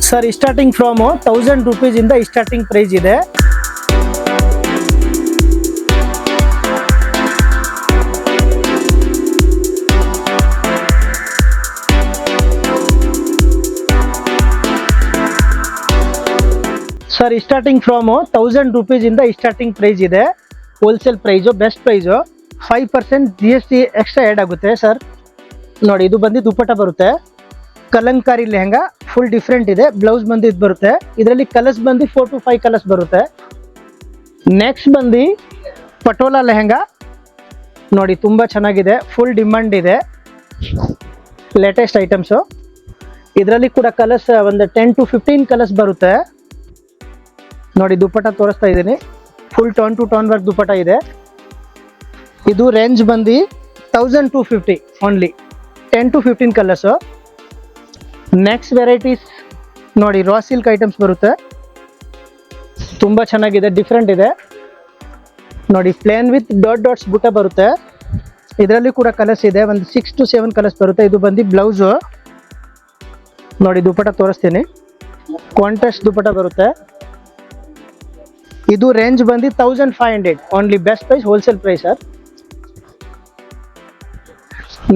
Sir starting from 1000 rupees ಇಂದ starting price ಇದೆ. Sir starting from 1000 rupees ಇಂದ starting price ಇದೆ. Wholesale price, best price. 5% GST extra add ಆಗುತ್ತೆ sir. ನೋಡಿ, ಇದು ಬಂದು ದುಪ್ಪಟ್ಟ ಬರುತ್ತೆ, ಕಲಂಕಾರಿ ಲೆಹಂಗಾ, ಫುಲ್ ಡಿಫ್ರೆಂಟ್ ಇದೆ. ಬ್ಲೌಸ್ ಬಂದು ಇದು ಬರುತ್ತೆ, ಇದರಲ್ಲಿ ಕಲರ್ಸ್ ಬಂದು 4 to 5 ಕಲರ್ಸ್ ಬರುತ್ತೆ. ನೆಕ್ಸ್ಟ್ ಬಂದು ಪಟೋಲಾ ಲೆಹಂಗಾ. ನೋಡಿ, ತುಂಬ ಚೆನ್ನಾಗಿದೆ, ಫುಲ್ ಡಿಮಾಂಡ್ ಇದೆ, ಲೇಟೆಸ್ಟ್ ಐಟಮ್ಸು. ಇದರಲ್ಲಿ ಕೂಡ ಕಲರ್ಸ್ ಒಂದು 10 to 15 ಕಲರ್ಸ್ ಬರುತ್ತೆ. ನೋಡಿ, ದುಪ್ಪಟ್ಟ ತೋರಿಸ್ತಾ ಇದ್ದೀನಿ, full tone to tone work dupatta ಇದೆ. ಇದು ರೇಂಜ್ ಬಂದು 1250 only, 10 to 15 colours. Next varieties ನೋಡಿ, ರಾ ಸಿಲ್ಕ್ ಐಟಮ್ಸ್ ಬರುತ್ತೆ, ತುಂಬ ಚೆನ್ನಾಗಿದೆ, ಡಿಫ್ರೆಂಟ್ ಇದೆ. ನೋಡಿ, ಪ್ಲೇನ್ ವಿತ್ ಡಾಟ್ಸ್ ಬುಟ್ಟ ಬರುತ್ತೆ. ಇದರಲ್ಲಿ ಕೂಡ ಕಲರ್ಸ್ ಇದೆ, ಒಂದು 6 to 7 ಕಲರ್ಸ್ ಬರುತ್ತೆ. ಇದು ಬಂದು ಬ್ಲೌಸು. ನೋಡಿ, ದುಪ್ಪಟ್ಟ ತೋರಿಸ್ತೀನಿ, ಕಾಂಟ್ರಾಸ್ಟ್ ದುಪ್ಪಟ್ಟ ಬರುತ್ತೆ. ಇದು ರೇಂಜ್ ಬಂದು 1500 only, best price, wholesale price sir.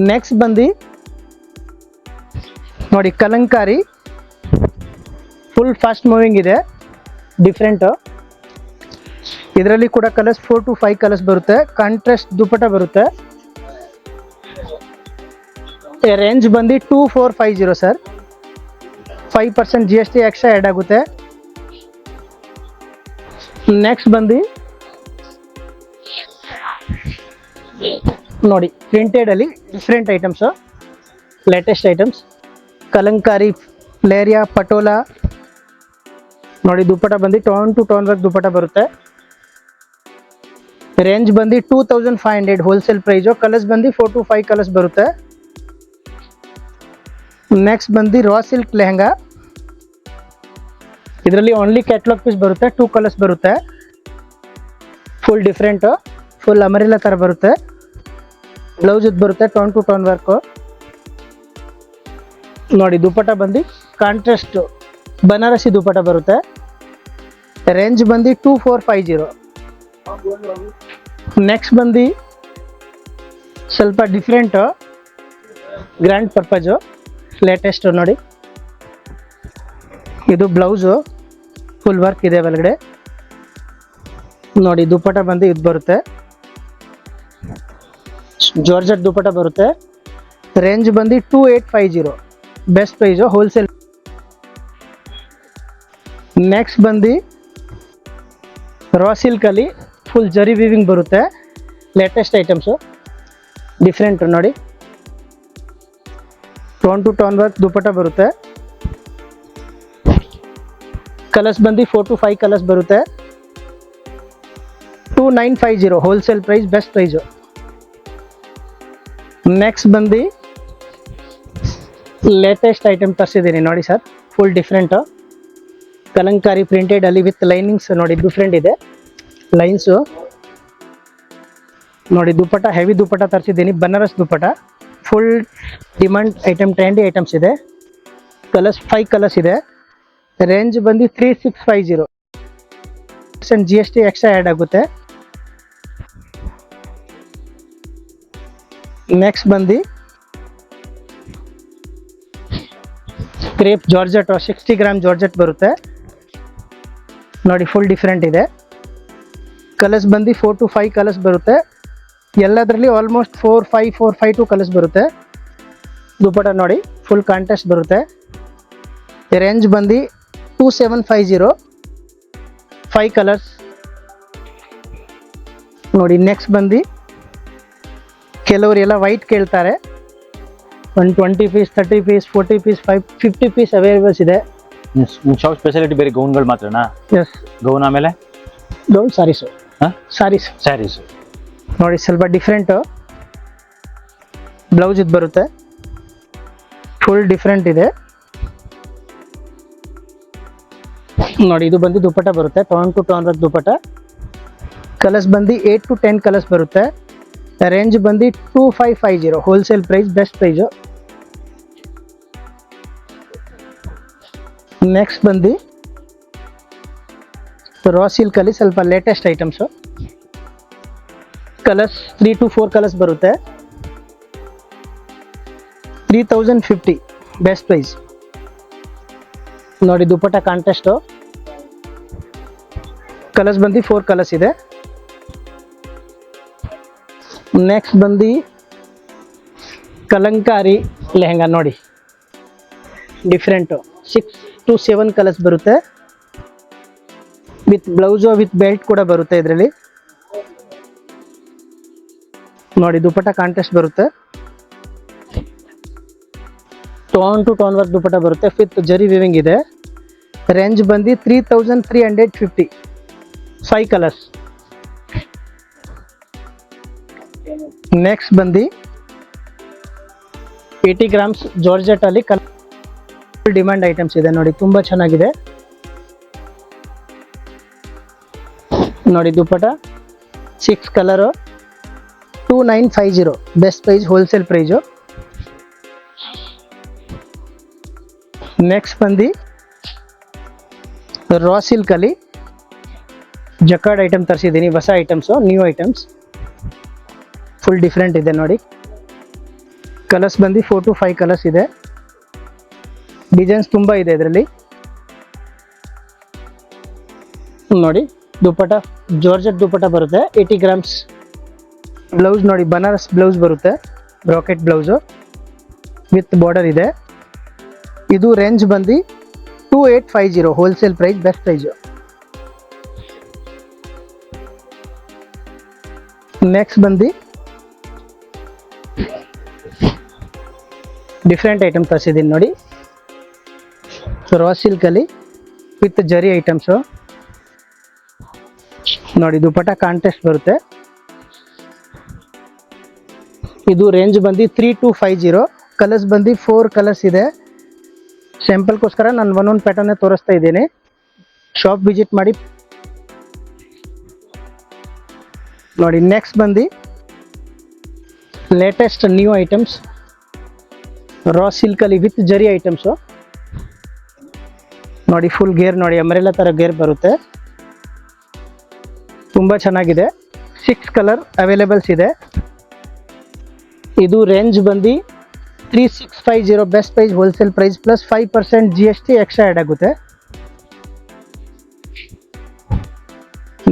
Next ಬಂದು ನೋಡಿ, ಕಲಂಕಾರಿ, ಫುಲ್ ಫಾಸ್ಟ್ ಮೂವಿಂಗ್ ಇದೆ, ಡಿಫ್ರೆಂಟು. ಇದರಲ್ಲಿ ಕೂಡ ಕಲರ್ಸ್ 4 to 5 ಕಲರ್ಸ್ ಬರುತ್ತೆ, ಕಾಂಟ್ರಾಸ್ಟ್ ದುಪ್ಪಟ್ಟ ಬರುತ್ತೆ. ರೇಂಜ್ ಬಂದು 2450 ಸರ್. 5% GST ಎಕ್ಸ್ಟ್ರಾ ಆ್ಯಡ್ ಆಗುತ್ತೆ. ನೆಕ್ಸ್ಟ್ ಬಂದು ನೋಡಿ, ಪ್ರಿಂಟೆಡ್ ಅಲ್ಲಿ different items, latest items, Kalamkari, Leheriya, Patola. ನೋಡಿ, ದುಪ್ಪಟ್ಟ ಬಂದು tone to tone work dupatta ಬರುತ್ತೆ. ರೇಂಜ್ ಬಂದು 2500 ಹೋಲ್ಸೇಲ್ ಪ್ರೈಸು. ಕಲರ್ಸ್ ಬಂದು 4 to 5 ಕಲರ್ಸ್ ಬರುತ್ತೆ. ನೆಕ್ಸ್ಟ್ ಬಂದು ರಾ ಸಿಲ್ಕ್ ಲೆಹಂಗಾ. ಇದರಲ್ಲಿ ಓನ್ಲಿ ಕ್ಯಾಟ್ಲಾಗ್ ಪೀಸ್ ಬರುತ್ತೆ, 2 ಕಲರ್ಸ್ ಬರುತ್ತೆ, ಫುಲ್ ಡಿಫ್ರೆಂಟು, ಫುಲ್ ಅಮರಿಲ್ಲ ಥರ ಬರುತ್ತೆ. ಬ್ಲೌಸ್ ಇದು ಬರುತ್ತೆ, ಟೋನ್ ಟು ಟೋನ್ ವರ್ಕು. ನೋಡಿ, ದುಪ್ಪಟ್ಟ ಬಂದು ಕಾಂಟ್ರಾಸ್ಟ್ ಬನಾರಸಿ ದುಪ್ಪಟ್ಟ ಬರುತ್ತೆ. ರೇಂಜ್ ಬಂದು 2450. ನೆಕ್ಸ್ಟ್ ಬಂದು ಸ್ವಲ್ಪ ಡಿಫ್ರೆಂಟು, ಗ್ರ್ಯಾಂಡ್ ಪರ್ಪಜು, ಲೇಟೆಸ್ಟು. ನೋಡಿ, ಇದು ಬ್ಲೌಸು, ಫುಲ್ ವರ್ಕ್ ಇದೆ ಒಳಗಡೆ. ನೋಡಿ, ದುಪ್ಪಟ್ಟ ಬಂದು ಇದು ಬರುತ್ತೆ, ಜಾರ್ಜೆಟ್ ದುಪ್ಪಟ್ಟ ಬರುತ್ತೆ. ರೇಂಜ್ ಬಂದು 2850, ಬೆಸ್ಟ್ ಪ್ರೈಸು, ಹೋಲ್ಸೇಲ್. ನೆಕ್ಸ್ಟ್ ಬಂದು ರಾ ಸಿಲ್ಕಲ್ಲಿ ಫುಲ್ ಜರಿ ವೀವಿಂಗ್ ಬರುತ್ತೆ, ಲೇಟೆಸ್ಟ್ ಐಟಮ್ಸು, ಡಿಫ್ರೆಂಟು. ನೋಡಿ, tone to tone work dupatta ಬರುತ್ತೆ. ಕಲರ್ಸ್ ಬಂದು 4 to 5 ಕಲರ್ಸ್ ಬರುತ್ತೆ. 2950 wholesale price, best price. Next ಬಂದು ಲೇಟೆಸ್ಟ್ ಐಟಮ್ ತರಿಸಿದ್ದೀನಿ ನೋಡಿ sir, full different, Kalamkari printed ಅಲ್ಲಿ ವಿತ್ ಲೈನಿಂಗ್ಸ್. ನೋಡಿ, ಡಿಫ್ರೆಂಟ್ ಇದೆ ಲೈನ್ಸು. ನೋಡಿ, ದುಪ್ಪಟ್ಟ, ಹೆವಿ ದುಪ್ಪಟ್ಟ ತರಿಸಿದ್ದೀನಿ, Banaras dupatta, full demand item, trendy items ಇದೆ. ಕಲರ್ಸ್ 5 ಕಲರ್ಸ್ ಇದೆ. ರೇಂಜ್ ಬಂದು 3650. GST ಎಕ್ಸ್ಟ್ರಾ ಆ್ಯಡ್ ಆಗುತ್ತೆ. ನೆಕ್ಸ್ಟ್ ಬಂದು ಕ್ರೇಪ್ ಜಾರ್ಜೆಟ್, 60 ಗ್ರಾಮ್ ಜಾರ್ಜೆಟ್ ಬರುತ್ತೆ. ನೋಡಿ, ಫುಲ್ ಡಿಫ್ರೆಂಟ್ ಇದೆ. ಕಲರ್ಸ್ ಬಂದು 4 to 5 ಕಲರ್ಸ್ ಬರುತ್ತೆ. ಎಲ್ಲದರಲ್ಲಿ ಆಲ್ಮೋಸ್ಟ್ 4, 5 ಕಲರ್ಸ್ ಬರುತ್ತೆ. ದುಪ್ಪಟ್ಟ ನೋಡಿ, ಫುಲ್ ಕಾಂಟ್ರಾಸ್ಟ್ ಬರುತ್ತೆ. ರೇಂಜ್ ಬಂದು 2750, 5 ಕಲರ್ಸ್. ನೋಡಿ, ನೆಕ್ಸ್ಟ್ ಬಂದು ಕೆಲವರೆಲ್ಲ ವೈಟ್ ಕೇಳ್ತಾರೆ, ಒಂದು 20 ಪೀಸ್, 30 ಪೀಸ್, 40 ಪೀಸ್, 50 ಪೀಸ್ ಅವೈಲೇಬಲ್ಸ್ ಇದೆ. ನಿಮ್ಮ ಶಾಪ್ ಸ್ಪೆಷಾಲಿಟಿ ಬೇರೆ ಗೌನ್ಗಳು ಮಾತ್ರನಾ? ಎಸ್, ಗೌನ್, ಆಮೇಲೆ ಗೌನ್, ಸಾರೀಸು. ಸ್ಯಾರೀಸು ನೋಡಿ, ಸ್ವಲ್ಪ ಡಿಫ್ರೆಂಟು, ಬ್ಲೌಸ್ ಇದು ಬರುತ್ತೆ, ಫುಲ್ ಡಿಫ್ರೆಂಟ್ ಇದೆ. ನೋಡಿ, ಇದು ಬಂದು ದುಪ್ಪಟ್ಟ ಬರುತ್ತೆ, tone to tone work dupatta. Colours ಬಂದು 8 to 10 ಕಲರ್ಸ್ ಬರುತ್ತೆ. ರೇಂಜ್ ಬಂದು 2550 wholesale price, best price. Next ಬಂದು ರಾ ಸಿಲ್ಕಲ್ಲಿ ಸ್ವಲ್ಪ latest items. Colours 3 to 4 colours ಬರುತ್ತೆ. 3050 ಬೆಸ್ಟ್ ಪ್ರೈಸ್. ನೋಡಿ ದುಪಟ್ಟ ಕಾಂಟ್ರಾಸ್ಟು. ಕಲರ್ಸ್ ಬಂದು 4 ಕಲರ್ಸ್ ಇದೆ. ನೆಕ್ಸ್ಟ್ ಬಂದು ಕಲಂಕಾರಿ ಲೆಹಂಗಾ. ನೋಡಿ ಡಿಫ್ರೆಂಟು 6 to 7 ಕಲರ್ಸ್ ಬರುತ್ತೆ. ವಿತ್ ಬ್ಲೌಸು ವಿತ್ ಬೆಲ್ಟ್ ಕೂಡ ಬರುತ್ತೆ ಇದರಲ್ಲಿ. ನೋಡಿ ದುಪಟ್ಟ ಕಾಂಟ್ರಾಸ್ಟ್ ಬರುತ್ತೆ. Tone to tone work dupatta ಬರುತ್ತೆ. ವಿತ್ ಜರಿ ವಿವಿಂಗ್ ಇದೆ. ರೇಂಜ್ ಬಂದು 3350. 5 ಕಲರ್ಸ್. ನೆಕ್ಸ್ಟ್ ಬಂದು 80 ಗ್ರಾಮ್ಸ್ ಜಾರ್ಜೆಟ್ ಅಲ್ಲಿ ಡಿಮ್ಯಾಂಡ್ ಐಟಮ್ಸ್ ಇದೆ. ನೋಡಿ ತುಂಬಾ ಚೆನ್ನಾಗಿದೆ. ನೋಡಿ dupatta 6 colour 2950 best price, wholesale price. Next ಬಂದು ರಾ ಸಿಲ್ಕಲ್ಲಿ ಜಕಾರ್ಡ್ ಐಟಮ್ ತರಿಸಿದ್ದೀನಿ. ಹೊಸ items, new items, full different ಇದೆ. ನೋಡಿ ಕಲರ್ಸ್ ಬಂದು 4 to 5 ಕಲರ್ಸ್ ಇದೆ. ಡಿಸೈನ್ಸ್ ತುಂಬ ಇದೆ ಇದರಲ್ಲಿ. ನೋಡಿ ದುಪಟ್ಟ ಜಾರ್ಜೆಟ್ ದುಪಟ್ಟ ಬರುತ್ತೆ. 80 ಗ್ರಾಮ್ಸ್. ಬ್ಲೌಸ್ ನೋಡಿ ಬನಾರಸ್ ಬ್ಲೌಸ್ ಬರುತ್ತೆ. ಬ್ರಾಕೆಟ್ ಬ್ಲೌಸು ವಿತ್ ಬಾರ್ಡರ್ ಇದೆ. ಇದು ರೇಂಜ್ ಬಂದು 2850 wholesale price, best price. Next ಬಂದು ಡಿಫ್ರೆಂಟ್ ಐಟಮ್ ತರಿಸಿದ್ದೀನಿ. ನೋಡಿ ರಾ ಸಿಲ್ಕಲ್ಲಿ ವಿತ್ ಜರಿ ಐಟಮ್ಸು. ನೋಡಿ ದುಪಟ್ಟ ಕಾಂಟ್ರಾಸ್ಟ್ ಬರುತ್ತೆ. ಇದು ರೇಂಜ್ ಬಂದು 3250. ಕಲರ್ಸ್ ಬಂದು 4 ಕಲರ್ಸ್ ಇದೆ. ಸ್ಯಾಂಪಲ್ಗೋಸ್ಕರ ನಾನು ಒಂದೊಂದು ಪ್ಯಾಟರ್ನೇ ತೋರಿಸ್ತಾ ಇದ್ದೀನಿ. ಶಾಪ್ ವಿಸಿಟ್ ಮಾಡಿ. ನೋಡಿ ನೆಕ್ಸ್ಟ್ ಬಂದು ಲೇಟೆಸ್ಟ್ ನ್ಯೂ ಐಟಮ್ಸ್ ರಾ ಸಿಲ್ಕಲ್ಲಿ ವಿತ್ ಜರಿ ಐಟಮ್ಸು. ನೋಡಿ ಫುಲ್ ಗೇರ್ ನೋಡಿ ಅಂಬ್ರೆಲಾ ಥರ ಗೇರ್ ಬರುತ್ತೆ. ತುಂಬ ಚೆನ್ನಾಗಿದೆ. 6 ಕಲರ್ ಅವೈಲೇಬಲ್ಸ್ ಇದೆ. ಇದು ರೇಂಜ್ ಬಂದು 3650 best price, wholesale price, plus 5% GST extra add ಆಗುತ್ತೆ.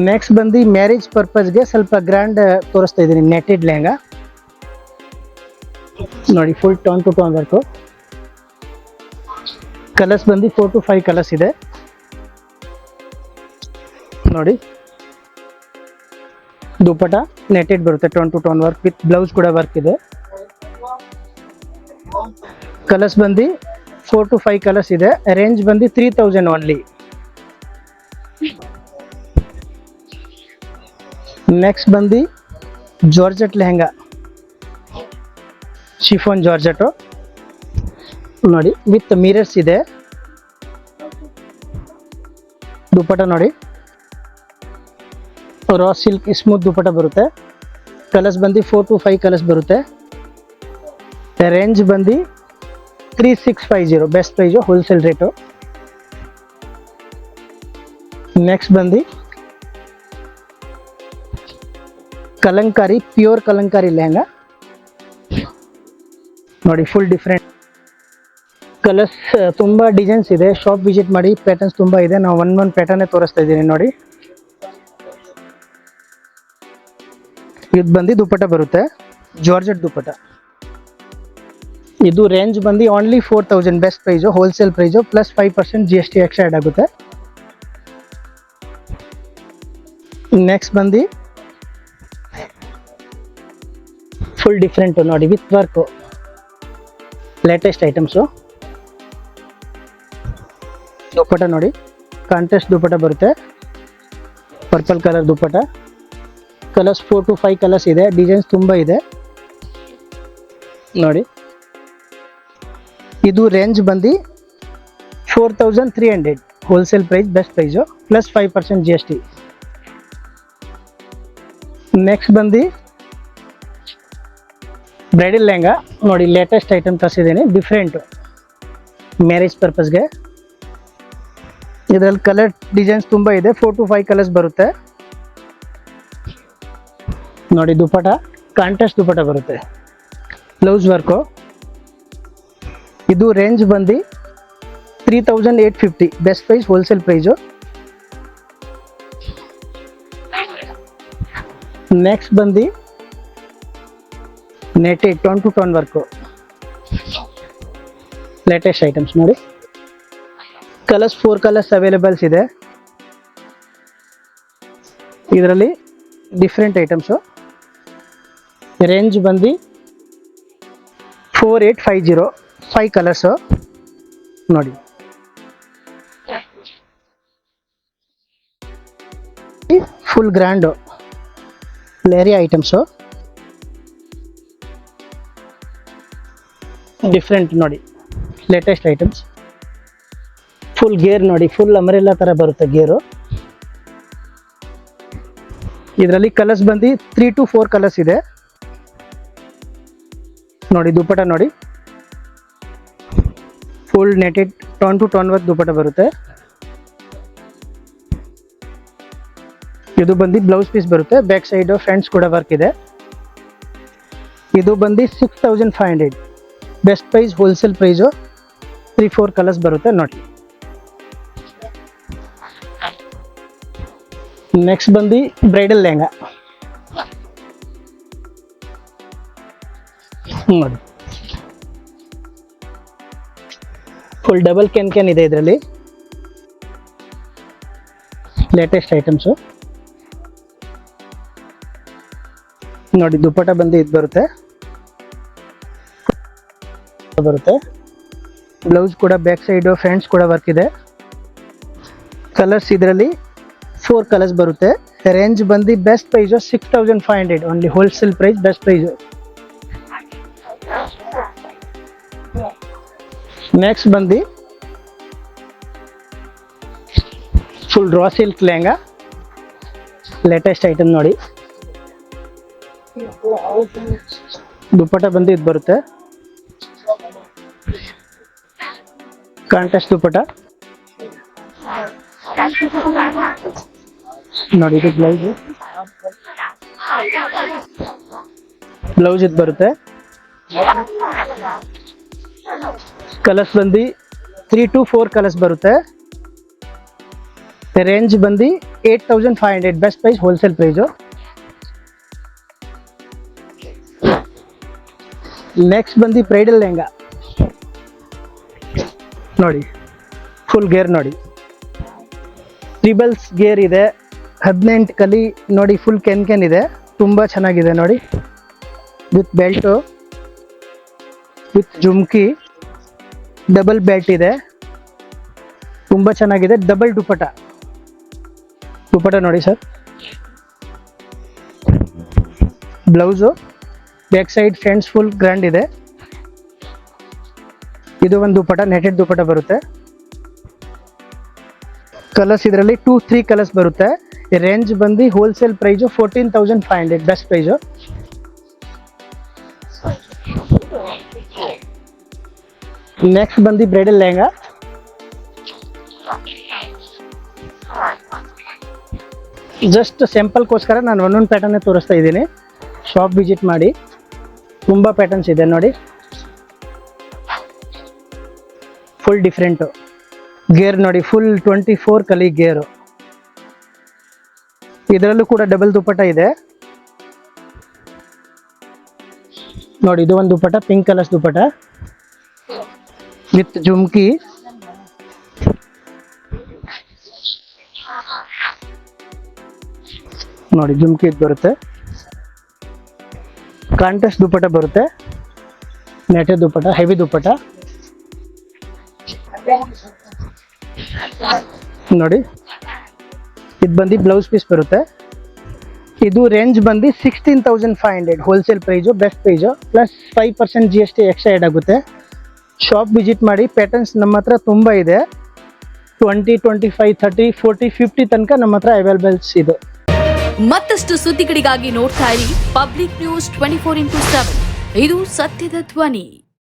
ನೆಕ್ಸ್ಟ್ ಬಂದು ಮ್ಯಾರೇಜ್ ಪರ್ಪಸ್ಗೆ ಸ್ವಲ್ಪ ಗ್ರ್ಯಾಂಡ್ ತೋರಿಸ್ತಾ ಇದ್ದೀನಿ. ನೆಟೆಡ್ ಲೆಹಂಗಾ ನೋಡಿ full tone to tone work. Colours ಬಂದು 4 to 5 ಕಲರ್ಸ್ ಇದೆ. ನೋಡಿ ದುಪಟ್ಟ ನೆಟೆಡ್ ಬರುತ್ತೆ. Tone to tone work with blouse ಕೂಡ ವರ್ಕ್ ಇದೆ. ಕಲರ್ಸ್ ಬಂದು 4 to 5 ಕಲರ್ಸ್ ಇದೆ. ರೇಂಜ್ ಬಂದು 3000 ಓನ್ಲಿ. ನೆಕ್ಸ್ಟ್ ಬಂದು ಜಾರ್ಜೆಟ್ ಲೆಹಂಗಾ, ಶಿಫಾನ್ ಜಾರ್ಜೆಟು. ನೋಡಿ ವಿತ್ ಮಿರರ್ಸ್ ಇದೆ. ದುಪಟ್ಟ ನೋಡಿ ರಾ ಸಿಲ್ಕ್ ಸ್ಮೂತ್ ದುಪಟ್ಟ ಬರುತ್ತೆ. ಕಲರ್ಸ್ ಬಂದು 4 to 5 ಕಲರ್ಸ್ ಬರುತ್ತೆ. ರೇಂಜ್ ಬಂದು 3650 best price, wholesale rate. Next ಬಂದು ಕಲಂಕಾರಿ, ಪ್ಯೂರ್ ಕಲಂಕಾರಿ ಲೆಹಂಗಾ. ನೋಡಿ ಫುಲ್ ಡಿಫ್ರೆಂಟ್ ಕಲರ್ಸ್, ತುಂಬ ಡಿಸೈನ್ಸ್ ಇದೆ. ಶಾಪ್ ವಿಸಿಟ್ ಮಾಡಿ. ಪ್ಯಾಟರ್ನ್ಸ್ ತುಂಬ ಇದೆ. ನಾವು ಒಂದೊಂದು ಪ್ಯಾಟರ್ನೇ ತೋರಿಸ್ತಾ ಇದ್ದೀನಿ. ನೋಡಿ ಇದು ಬಂದು ದುಪಟ್ಟ ಬರುತ್ತೆ. ಜಾರ್ಜೆಟ್ ದುಪಟ್ಟ. ಇದು ರೇಂಜ್ ಬಂದು only 4000 best price, wholesale price, plus 5% GST extra add ಆಗುತ್ತೆ. ನೆಕ್ಸ್ಟ್ ಬಂದು ಫುಲ್ ಡಿಫ್ರೆಂಟು ನೋಡಿ with work, latest items. Dupatta ನೋಡಿ ಕಾಂಟ್ರಾಸ್ಟ್ ದುಪಟ್ಟ ಬರುತ್ತೆ. Purple colour dupatta. Colours 4 to 5 colours ಇದೆ. ಡಿಸೈನ್ಸ್ ತುಂಬ ಇದೆ. ನೋಡಿ ಇದು ರೇಂಜ್ ಬಂದು 4300 wholesale price, best price, plus 5% GST. Next ಬಂದು ಬ್ರೈಡಲ್ ಲೆಹಂಗಾ. ನೋಡಿ ಲೇಟೆಸ್ಟ್ ಐಟಮ್ ತರಿಸಿದ್ದೀನಿ. Different marriage ಪರ್ಪಸ್ಗೆ. ಇದರಲ್ಲಿ ಕಲರ್ ಡಿಸೈನ್ಸ್ ತುಂಬ ಇದೆ, 4 to 5 ಕಲರ್ಸ್ ಬರುತ್ತೆ ನೋಡಿ. ದುಪ್ಪಟ ಕಾಂಟ್ರಾಸ್ಟ್ ದುಪ್ಪಟ ಬರುತ್ತೆ, ಬ್ಲೌಸ್ ವರ್ಕು. ಇದು ರೇಂಜ್ ಬಂದು 3850, best price, wholesale price. Next ಬಂದು netted tone to tone work, latest items ನೋಡಿ. ಕಲರ್ಸ್ 4 ಕಲರ್ಸ್ ಅವೈಲೇಬಲ್ಸ್ ಇದೆ ಇದರಲ್ಲಿ, ಡಿಫ್ರೆಂಟ್ ಐಟಮ್ಸು. ರೇಂಜ್ ಬಂದು 4850, 5 ಕಲರ್ಸು ನೋಡಿ. ಫುಲ್ ಗ್ರ್ಯಾಂಡು ಲೇರಿ ಐಟಮ್ಸು, ಡಿಫ್ರೆಂಟ್ ನೋಡಿ, ಲೇಟೆಸ್ಟ್ ಐಟಮ್ಸ್. ಫುಲ್ ಗೇರ್ ನೋಡಿ, ಫುಲ್ ಅಮರೆಲ್ಲ ಥರ ಬರುತ್ತೆ ಗೇರು. ಇದರಲ್ಲಿ ಕಲರ್ಸ್ ಬಂದು 3 to 4 ಕಲರ್ಸ್ ಇದೆ ನೋಡಿ. ದುಪ್ಪಟ ನೋಡಿ, full netted tone to tone work dupatta ಬರುತ್ತೆ. ಇದು ಬಂದು ಬ್ಲೌಸ್ ಪೀಸ್ ಬರುತ್ತೆ, ಬ್ಯಾಕ್ ಸೈಡ್ ಫ್ರಂಟ್ಸ್ ಕೂಡ ವರ್ಕ್ ಇದೆ. ಇದು ಬಂದು 6500, best price, wholesale price. 3-4 colours ಬರುತ್ತೆ ನೋಡಿ. ನೆಕ್ಸ್ಟ್ ಬಂದು ಬ್ರೈಡಲ್ ಲೆಹಂಗಾ ನೋಡಿ. ಫುಲ್ ಡಬಲ್ ಕ್ಯಾನ್ ಇದೆ ಇದರಲ್ಲಿ, ಲೇಟೆಸ್ಟ್ ಐಟಮ್ಸು ನೋಡಿ. ದುಪ್ಪಟ ಬಂದು ಇದು ಬರುತ್ತೆ, ಬ್ಲೌಸ್ ಕೂಡ ಬ್ಯಾಕ್ ಸೈಡು ಫ್ರಂಟ್ಸ್ ಕೂಡ ವರ್ಕ್ ಇದೆ. ಕಲರ್ಸ್ ಇದರಲ್ಲಿ 4 ಕಲರ್ಸ್ ಬರುತ್ತೆ. ರೇಂಜ್ ಬಂದು best price 6500, only wholesale price, best price. Next ಬಂದು full raw silk lehenga, latest item ನೋಡಿ. ದುಪ್ಪಟ ಬಂದು ಇದು ಬರುತ್ತೆ, ಕಾಂಟ್ರಾಸ್ಟ್ ದುಪ್ಪಟ ನೋಡಿ. ಇದು ಬ್ಲೌಸ್ ಇದು ಬರುತ್ತೆ. ಕಲರ್ಸ್ ಬಂದು 3 to 4 ಕಲರ್ಸ್ ಬರುತ್ತೆ. ರೇಂಜ್ ಬಂದು 8500, best price, wholesale price. Next ಬಂದು ಬ್ರೈಡಲ್ ಲೆಹಂಗಾ ನೋಡಿ, ಫುಲ್ ಗೇರ್ ನೋಡಿ, ಟ್ರಿಬಲ್ಸ್ ಗೇರ್ ಇದೆ, 18 ಕಲಿ ನೋಡಿ. ಫುಲ್ ಕೆನ್ ಇದೆ, ತುಂಬ ಚೆನ್ನಾಗಿದೆ ನೋಡಿ. With belt, with jhumki, double belt ಇದೆ, ತುಂಬ ಚೆನ್ನಾಗಿದೆ. ಡಬಲ್ ದುಪ್ಪಟ ನೋಡಿ sir. Blouse back side fronts full grand ಇದೆ. ಇದು ಒಂದು ದುಪ್ಪಟ, ನೆಟೆಡ್ ದುಪ್ಪಟ ಬರುತ್ತೆ. ಕಲರ್ಸ್ ಇದರಲ್ಲಿ 2-3 ಕಲರ್ಸ್ ಬರುತ್ತೆ. ರೇಂಜ್ ಬಂದು wholesale price 14500, best price. Next ಬಂದು ಬ್ರೈಡಲ್ ಲೆಹಂಗಾ, ಜಸ್ಟ್ ಸ್ಯಾಂಪಲ್ಗೋಸ್ಕರ ನಾನು ಒಂದೊಂದು ಪ್ಯಾಟರ್ನೇ ತೋರಿಸ್ತಾ ಇದ್ದೀನಿ. ಶಾಪ್ ವಿಸಿಟ್ ಮಾಡಿ, ತುಂಬ ಪ್ಯಾಟರ್ನ್ಸ್ ಇದೆ ನೋಡಿ. ಫುಲ್ ಡಿಫ್ರೆಂಟು ಗೇರ್ ನೋಡಿ, ಫುಲ್ 24 ಕಲಿ ಗೇರು. ಇದರಲ್ಲೂ ಕೂಡ ಡಬಲ್ ದುಪ್ಪಟ ಇದೆ ನೋಡಿ. ಇದು ಒಂದು dupatta, pink colours dupatta with jhumki. ನೋಡಿ ಜುಮ್ಕಿ ಇದು ಬರುತ್ತೆ. ಕಾಂಟ್ರಾಸ್ಟ್ ದುಪ್ಪಟ ಬರುತ್ತೆ, ನೆಟೆಡ್ ದುಪ್ಪಟ, ಹೆವಿ ದುಪ್ಪಟ ನೋಡಿ. ಇದು ಬಂದು ಬ್ಲೌಸ್ ಪೀಸ್ ಬರುತ್ತೆ. ಇದು ರೇಂಜ್ ಬಂದು 16500, wholesale price, best price, plus 5% GST extra add ಆಗುತ್ತೆ. ಶಾಪ್ ವಿಸಿಟ್ ಮಾಡಿ. ಪ್ಯಾಟರ್ನ್ಸ್ ನಮ್ಮ ಹತ್ರ ತುಂಬ ಇದೆ, 20, 25, 30, 40, 50 ತನಕ ನಮ್ಮ ಹತ್ರ ಅವೈಲೇಬಲ್ಸ್ ಇದೆ. ಮತ್ತಷ್ಟು ಸುದ್ದಿಗಳಿಗಾಗಿ ನೋಡ್ತಾ ಇರಿ ಪಬ್ಲಿಕ್ ನ್ಯೂಸ್ 24x7. ಇದು ಸತ್ಯದ ಧ್ವನಿ.